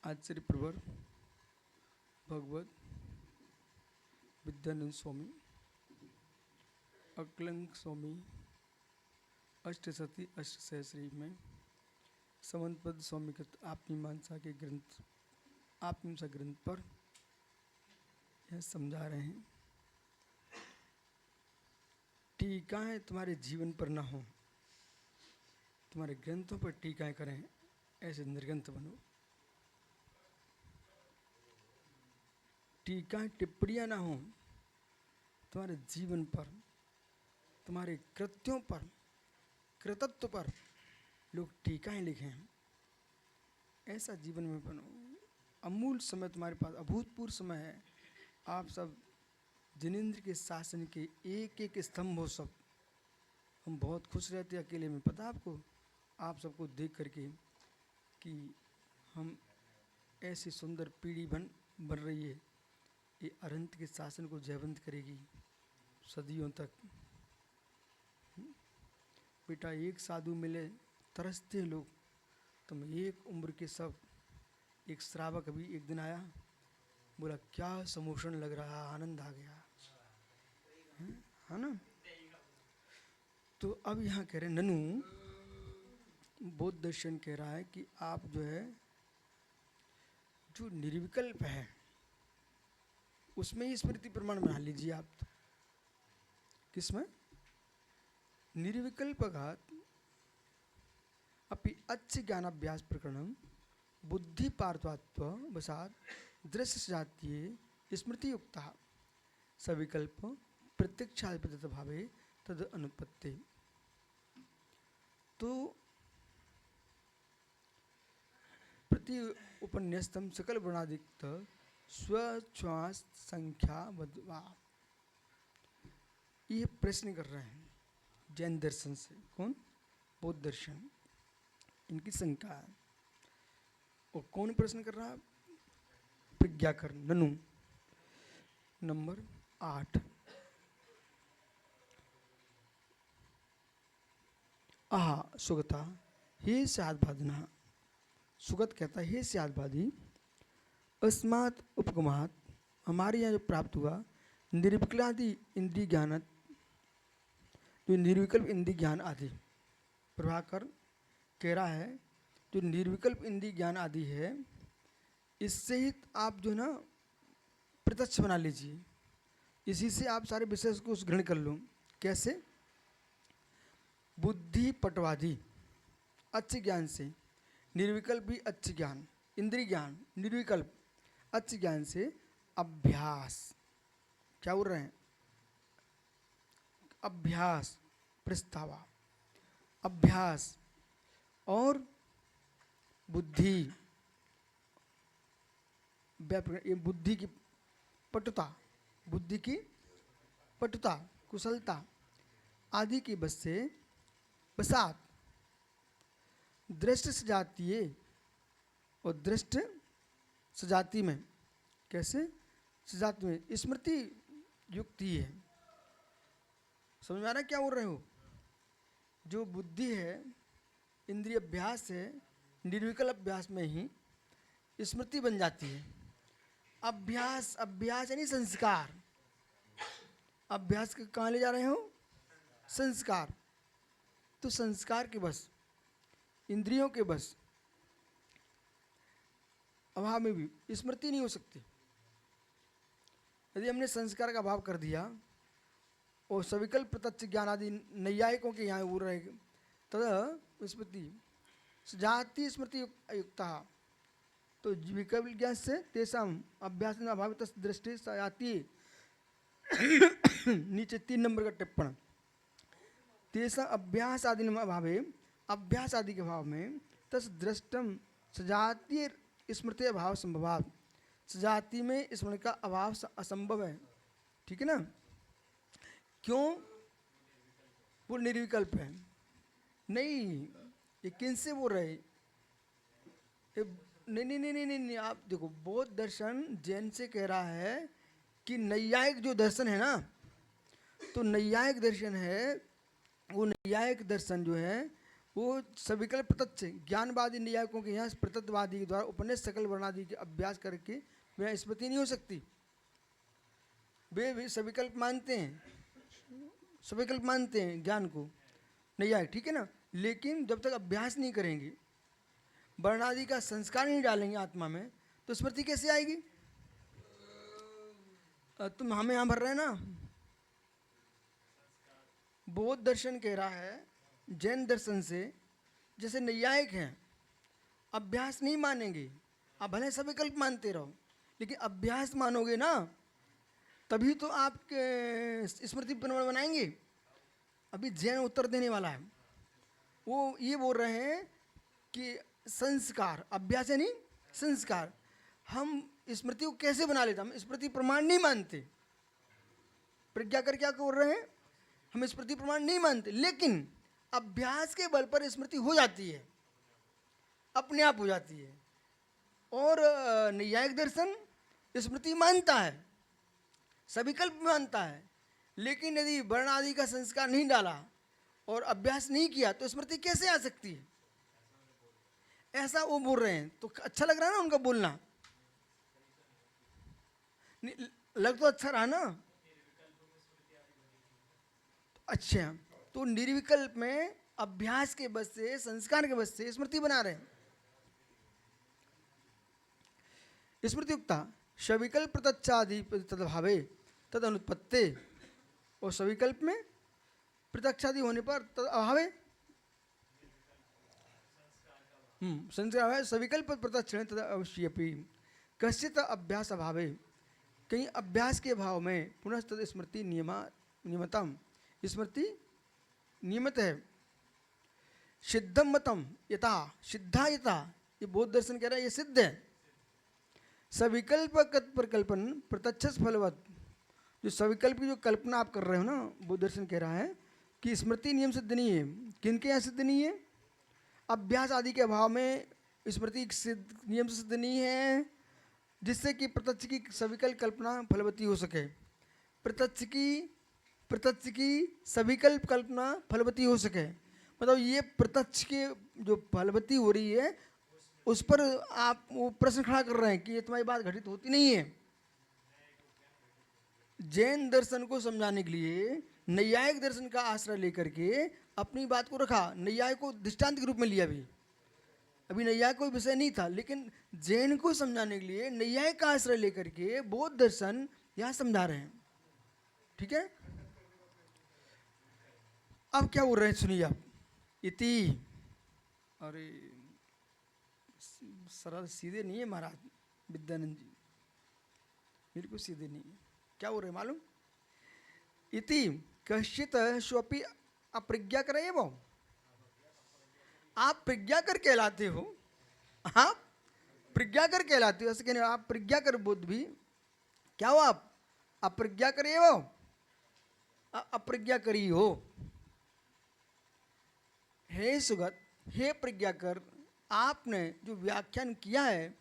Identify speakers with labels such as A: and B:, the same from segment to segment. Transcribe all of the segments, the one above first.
A: आचार्य प्रवर भगवत विद्यानंद स्वामी अक्लंक स्वामी अष्टसती अष्टसहस्री में समंतपद स्वामी कृत आत्मीमांसा के ग्रंथ आत्मीमांसा ग्रंथ पर यह समझा रहे हैं। टीकाएं तुम्हारे जीवन पर न हो, तुम्हारे ग्रंथों पर टीकाएं करें, ऐसे निर्ग्रंथ बनो। टीकाएं टिप्पणियां ना हो, तुम्हारे जीवन पर, तुम्हारे कृत्यों पर, कृतत्व पर लोग टीकाएं लिखें, ऐसा जीवन में बनो। अमूल समय तुम्हारे पास, अभूतपूर्व समय है। आप सब जिनेंद्र के शासन के एक एक स्तंभ हो। सब हम बहुत खुश रहते हैं अकेले में, पता आपको, आप सबको देख करके कि हम ऐसी सुंदर पीढ़ी बन रही है, ये अरंत के शासन को जयवंत करेगी सदियों तक। बेटा एक साधु मिले तरसते लोग, तुम एक उम्र के सब। एक श्रावक अभी एक दिन आया, बोला क्या समोषण लग रहा, आनंद आ गया, है ना। तो अब यहाँ कह रहे ननु, बौद्ध दर्शन कह रहा है कि आप जो है, जो निर्विकल्प है उसमें ही स्मृति प्रमाण बना लीजिए आप। तो किसमें? निर्विकल्पघात अपि अच्छ ज्ञानाभ्यास प्रकरणम बुद्धि पार्थत्व वसाद दृश्य जातीय स्मृति युक्ता सविकल्प प्रत्यक्षाधिपत्य भावे तद अनुपत्ति। तो प्रति उपन्यस्तम सकल वर्णादिक्त स्वश्वास संख्या वद्वा। ये प्रश्न कर रहे हैं जैन दर्शन से। कौन? बौद्ध दर्शन, इनकी शंका है। और कौन प्रश्न कर रहा है? प्रज्ञाकर ननु। नंबर 8। आहा सुगता हे स्याद्भादिनः। सुगत कहता है हे स्याद्भादी, अस्मात् उपगमात्, हमारे यहाँ जो प्राप्त हुआ निर्विकल्पादि इंद्रिय ज्ञान, जो निर्विकल्प इंद्रिय ज्ञान आदि। प्रभाकर कह रहा है जो निर्विकल्प इंद्रिय ज्ञान आदि है, इससे ही आप जो ना प्रत्यक्ष बना लीजिए, इसी से आप सारे विषय को ग्रहण कर लो। कैसे? बुद्धि पटवादि अच्छे ज्ञान से, निर्विकल्प भी अच्छे ज्ञान, इंद्रिय ज्ञान निर्विकल्प अच्छे ज्ञान से अभ्यास। क्या बोल रहे हैं? अभ्यास प्रस्तावा, अभ्यास और बुद्धि, ये बुद्धि की पटुता, बुद्धि की पटुता कुशलता आदि की बस से बसात दृष्ट सजातीय, और दृष्ट सजाति में, कैसे सजाति में स्मृति युक्ति है। समझ में आ रहा है क्या बोल रहे हो? जो बुद्धि है, इंद्रिय अभ्यास है, निर्विकल्प अभ्यास में ही स्मृति बन जाती है। अभ्यास, अभ्यास यानी संस्कार। अभ्यास के कहाँ ले जा रहे हो? संस्कार। तो संस्कार के बस, इंद्रियों के बस अभाव में भी स्मृति नहीं हो सकती। यदि हमने संस्कार का अभाव कर दिया और सविकल्प प्रत्यक्ष ज्ञान आदि नैयायिकों के यहाँ बोल रहे तद स्मृति जाति स्मृति युक्ता, तो विकल्प ज्ञान से तेषाम अभ्यास अभाव दृष्टि जाति। नीचे 3 नंबर का टिप्पण, तेषां अभ्यास आदि अभावे, अभ्यास आदि के भाव में तस् दृष्टम सजातीय स्मृति अभाव संभवात, सजाति में स्मरण का अभाव असंभव है। ठीक है ना? क्यों? वो निर्विकल्प है। नहीं, ये किन से बोल रहे? नहीं नहीं नहीं नहीं नहीं, आप देखो, बौद्ध दर्शन जैन से कह रहा है कि नैयायिक जो दर्शन है ना, तो नैयायिक दर्शन है, वो नैयायिक दर्शन जो है वो सविकल्प प्रत्यक्ष ज्ञानवादी न्यायिकों के यहाँ प्रत्यक्षवादी के द्वारा उपनिषद सकल वर्णादि के अभ्यास करके वह स्मृति नहीं हो सकती। वे भी सविकल्प मानते हैं, सविकल्प मानते हैं ज्ञान को न्यायिक, ठीक है ना। लेकिन जब तक अभ्यास नहीं करेंगे, वर्णादि का संस्कार नहीं डालेंगे आत्मा में, तो स्मृति कैसे आएगी? तुम हमें यहाँ भर रहे हैं ना। बौद्ध दर्शन कह रहा है जैन दर्शन से, जैसे नैयायिक हैं अभ्यास नहीं मानेंगे। आप भले सविकल्प मानते रहो, लेकिन अभ्यास मानोगे ना, तभी तो आप स्मृति प्रमाण बनाएंगे। अभी जैन उत्तर देने वाला है, वो ये बोल रहे हैं कि संस्कार, अभ्यास है नहीं संस्कार, हम स्मृति को कैसे बना लेते? हम स्मृति प्रमाण नहीं मानते। प्रज्ञा कर क्या बोल रहे हैं? हम स्मृति प्रमाण नहीं मानते, लेकिन अभ्यास के बल पर स्मृति हो जाती है, अपने आप हो जाती है। और न्यायिक दर्शन स्मृति मानता है, सविकल्प मानता है, लेकिन यदि वर्ण आदि का संस्कार नहीं डाला और अभ्यास नहीं किया तो स्मृति कैसे आ सकती है? ऐसा वो बोल रहे हैं। तो अच्छा लग रहा है ना उनका बोलना? लग तो अच्छा रहा ना। अच्छा, तो निर्विकल्प में अभ्यास के बस से, संस्कार के बस से स्मृति बना रहे हैं। स्मृति युक्ता सविकल्प प्रत्यक्षादि तदभावे तद अनुत्पत्ति, और सविकल्प में प्रत्यक्षादि होने पर तद अभावे संस्कार है। सविकल्प प्रत्यक्ष तद अवश्यपि कश्चित अभ्यास अभावे, कहीं अभ्यास के भाव में पुनः तद स्मृति नियमतम, स्मृति नियमित है। सिद्धम मतम यथा सिद्धा यथा, ये बौद्ध दर्शन कह रहा है ये सिद्ध है। सविकल्प प्रकल्पन प्रत्यक्ष फलवत, जो सविकल्प की जो कल्पना आप कर रहे हो ना, बौद्ध दर्शन कह रहा है कि स्मृति नियम सिद्ध नहीं है। किनके यहाँ सिद्ध नहीं है? अभ्यास आदि के अभाव में स्मृति सिद्ध नियम से सिद्ध नहीं है, जिससे कि प्रत्यक्ष की सविकल्प कल्पना फलवती हो सके। प्रत्यक्ष की सविकल्प कल्पना फलवती हो सके, मतलब ये प्रत्यक्ष के जो फलवती हो रही है उस पर आप वो प्रश्न खड़ा कर रहे हैं कि ये तुम्हारी बात घटित होती नहीं है। जैन दर्शन को समझाने के लिए नैयायिक दर्शन का आश्रय लेकर के अपनी बात को रखा, नैयायिक को दृष्टांत के रूप में लिया। अभी नैयायिक कोई विषय नहीं था, लेकिन जैन को समझाने के लिए नैयायिक का आश्रय लेकर के बौद्ध दर्शन यहाँ समझा रहे हैं, ठीक है। अब क्या बोल रहे हैं सुनिए आप। इति, अरे सरल सीधे नहीं है महाराज विद्यानंद जी, बिल्कुल सीधे नहीं है। क्या बोल रहे हैं मालूम? इति कश्चित स्वपि अप्रज्ञा करे वो, आप प्रज्ञा कर कहलाते हो, आप प्रज्ञा कर कहलाते हो। ऐसे कहने आप प्रज्ञा कर बुद्ध भी क्या हो? आप अप्रज्ञा करे वो, अप्रज्ञा करी हो। हे सुगत, हे प्रज्ञा कर, आपने जो व्याख्यान किया है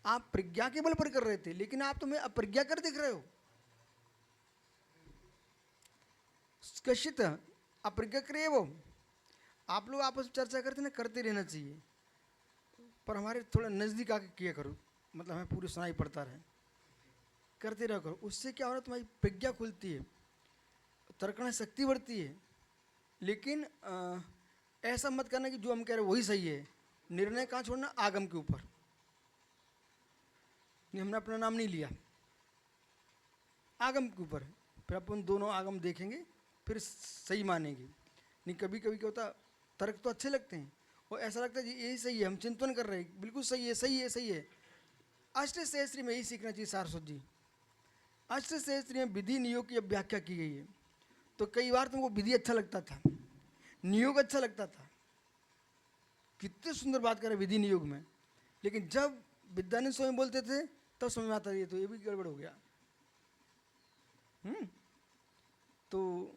A: आप प्रज्ञा के बल पर कर रहे थे, लेकिन आप तुम्हें अप्रज्ञा कर दिख रहे हो। कश्चित अप्रज्ञा करे वो, आप लोग आपस में चर्चा करते ना, करते रहना चाहिए, पर हमारे थोड़ा नज़दीक आके किया करो, मतलब हमें पूरी सुनाई पड़ता रहे, करते रहा करो। उससे क्या हो रहा है, तुम्हारी प्रज्ञा खुलती है, तर्कण शक्ति बढ़ती है। लेकिन ऐसा मत करना कि जो हम कह रहे हैं वही सही है। निर्णय कहाँ छोड़ना? आगम के ऊपर। हमने अपना नाम नहीं लिया, आगम के ऊपर, फिर अपन दोनों आगम देखेंगे फिर सही मानेंगे। नहीं कभी कभी क्या होता, तर्क तो अच्छे लगते हैं और ऐसा लगता है जी यही सही है, हम चिंतन कर रहे हैं, बिल्कुल सही है, सही है, सही है। अष्ट सहस्त्री में यही सीखना चाहिए सारस्वत जी। अष्ट सहस्त्री में विधि नियोग की व्याख्या की गई है, तो कई बार तुमको विधि अच्छा लगता था, नियोग अच्छा लगता था, कितने सुंदर बात कर रहे विधि नियोग में, लेकिन जब विद्यानंद स्वामी बोलते थे तब समझ में आता, ये तो ये भी गड़बड़ हो गया। तो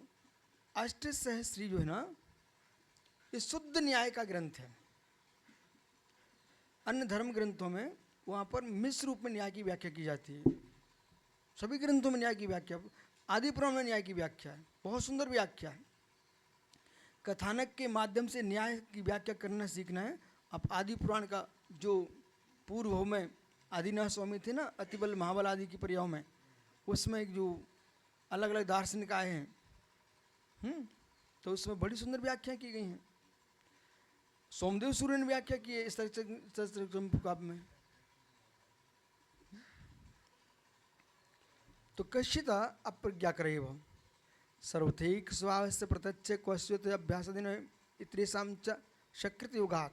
A: अष्ट सहस्त्री जो है ना, ये शुद्ध न्याय का ग्रंथ है। अन्य धर्म ग्रंथों में वहाँ पर मिश्र रूप में न्याय की व्याख्या की जाती है। सभी ग्रंथों में न्याय की व्याख्या, आदि पुराण में न्याय की व्याख्या है, बहुत सुंदर व्याख्या है। कथानक के माध्यम से न्याय की व्याख्या करना सीखना है। अब आदि पुराण का जो पूर्व में आदिनाथ स्वामी थे ना, अतिबल महाबल आदि की पर्यायों में, उसमें एक जो अलग अलग दार्शनिक आए हैं, तो उसमें बड़ी सुंदर व्याख्या की गई हैं। सोमदेव सूर्य ने व्याख्या की है इस काव्य में। तो कश्चिता अप्रज्ञा करे वह सर्वथैक स्वभाव से प्रत्यक्ष क्वश्चित अभ्यासादीन इतरेशम च शकृत योगात।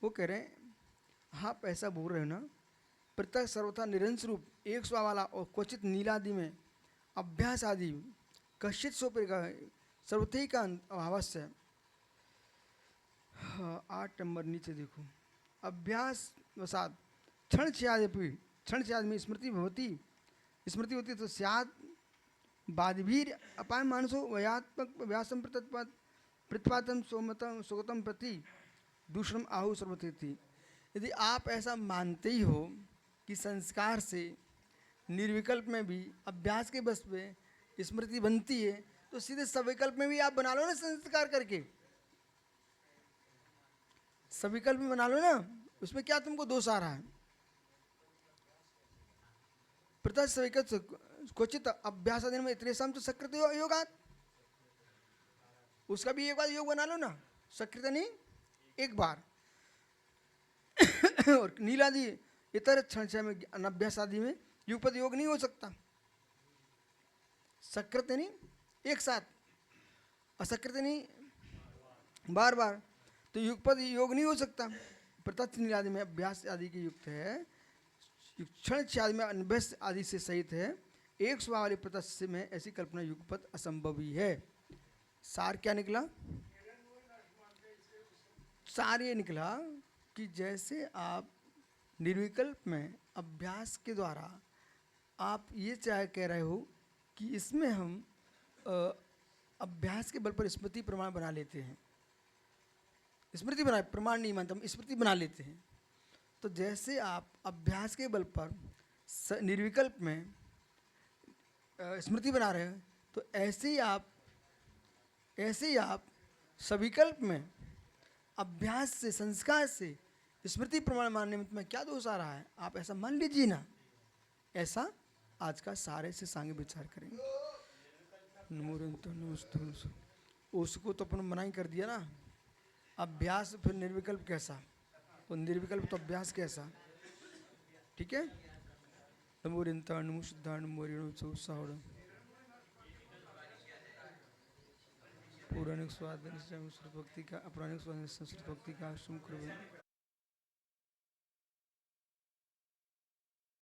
A: वो कह रहे हैं आप ऐसा बोल रहे हो ना, प्रत्यक्ष सर्वथा निरंतर रूप एक स्वभाव वाला और क्वचित नीलादि में अभ्यास आदि कश्चित सोपर का सर्वथैक का अभावस्य। 8 नंबर नीचे देखो, अभ्यास वसाद क्षण छाद में स्मृति होती तो स्याद बादभीर अपाय मानसो वयात्मक व्यासम प्रतिपादन सोगतम प्रति दूषणम आहु सर्वथेति। यदि आप ऐसा मानते ही हो कि संस्कार से निर्विकल्प में भी अभ्यास के बस पे स्मृति बनती है, तो सीधे सविकल्प में भी आप बना लो ना, संस्कार करके सविकल्प में बना लो ना, उसमें क्या तुमको दोष आ रहा है। प्रत्यक्ष सविकल्प क्वचित अभ्यास में इतरेशम तो सकृत योगात, उसका भी एक बार योग बना लो ना, सकृत नहीं एक बार। और नीलादि इतर क्षण में अनभ्यास आदि में युगपद योग नहीं हो सकता। सकृत नहीं एक साथ, असकृत नहीं बार बार, तो युगपद योग नहीं हो सकता। प्रत्यक्ष नीलादि में अभ्यास आदि के युक्त है, क्षण आदि में अनभ्यास आदि से सहित है। एक स्वभाव वाले प्रत्यक्ष में ऐसी कल्पना युगपद असंभव ही है। सार क्या निकला? सार ये निकला कि जैसे आप निर्विकल्प में अभ्यास के द्वारा आप ये चाहे कह रहे हो कि इसमें हम अभ्यास के बल पर स्मृति प्रमाण बना लेते हैं, स्मृति बना, प्रमाण नहीं मानता, हम स्मृति बना लेते हैं। तो जैसे आप अभ्यास के बल पर निर्विकल्प में स्मृति बना रहे हैं, तो ऐसे ही आप सविकल्प में अभ्यास से संस्कार से स्मृति प्रमाण मानने में तुम्हें क्या दोष आ रहा है? आप ऐसा मान लीजिए ना। ऐसा आज का सारे से सांगे विचार करेंगे। उसको तो अपन मना ही कर दिया ना, अभ्यास फिर निर्विकल्प कैसा, और निर्विकल्प तो अभ्यास कैसा, ठीक है। पौराणिक स्वाद भक्ति का, अपराणिक स्वाद संस्कृत भक्ति का